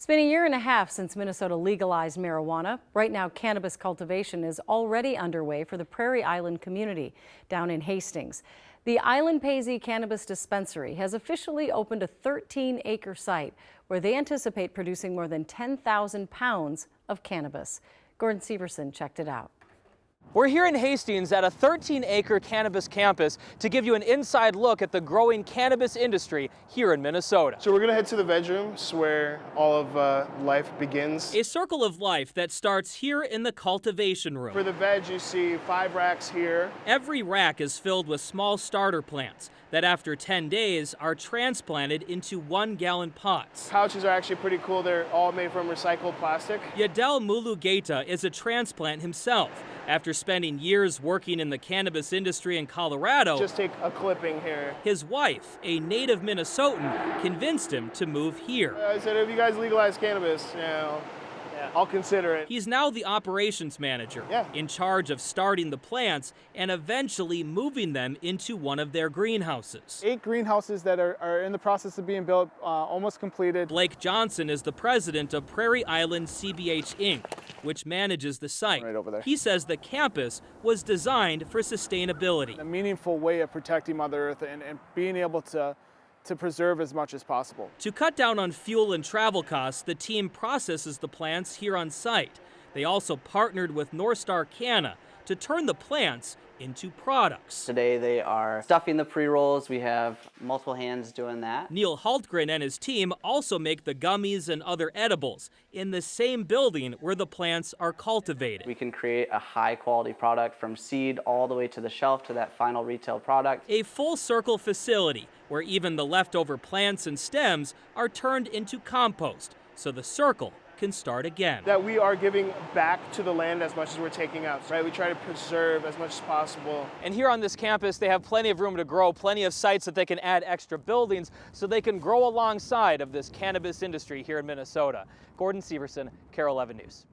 It's been a year and a half since Minnesota legalized marijuana. Right now, cannabis cultivation is already underway for the Prairie Island community down in Hastings. The Island Paisy Cannabis Dispensary has officially opened a 13-acre site where they anticipate producing more than 10,000 pounds of cannabis. Gordon Severson checked it out. We're here in Hastings at a 13-acre cannabis campus to give you an inside look at the growing cannabis industry here in Minnesota. So we're going to head to the veg rooms where all of life begins. A circle of life that starts here in the cultivation room. For the veg, you see 5 racks here. Every rack is filled with small starter plants that after 10 days are transplanted into 1-gallon pots. Pouches are actually pretty cool. They're all made from recycled plastic. Yadel Mulugeta is a transplant himself. After spending years working in the cannabis industry in Colorado, Just take a clipping here. his wife, a native Minnesotan, convinced him to move here. I said, if you guys legalize cannabis, I'll consider it. He's now the operations manager, in charge of starting the plants and eventually moving them into one of their greenhouses. 8 greenhouses that are in the process of being built, almost completed. Blake Johnson is the president of Prairie Island CBH Inc., which manages the site. Right over there. He says the campus was designed for sustainability. A meaningful way of protecting Mother Earth and being able to preserve as much as possible. To cut down on fuel and travel costs, the team processes the plants here on site. They also partnered with North Star Canna to turn the plants into products. Today they are stuffing the pre-rolls. We have multiple hands doing that. Neil Hultgren and his team also make the gummies and other edibles in the same building where the plants are cultivated. We can create a high quality product from seed all the way to the shelf to that final retail product. A full circle facility where even the leftover plants and stems are turned into compost, so the circle can start again. That we are giving back to the land as much as we're taking out, right? We try to preserve as much as possible. And here on this campus, they have plenty of room to grow, plenty of sites that they can add extra buildings so they can grow alongside of this cannabis industry here in Minnesota. Gordon Severson, KARE 11 News.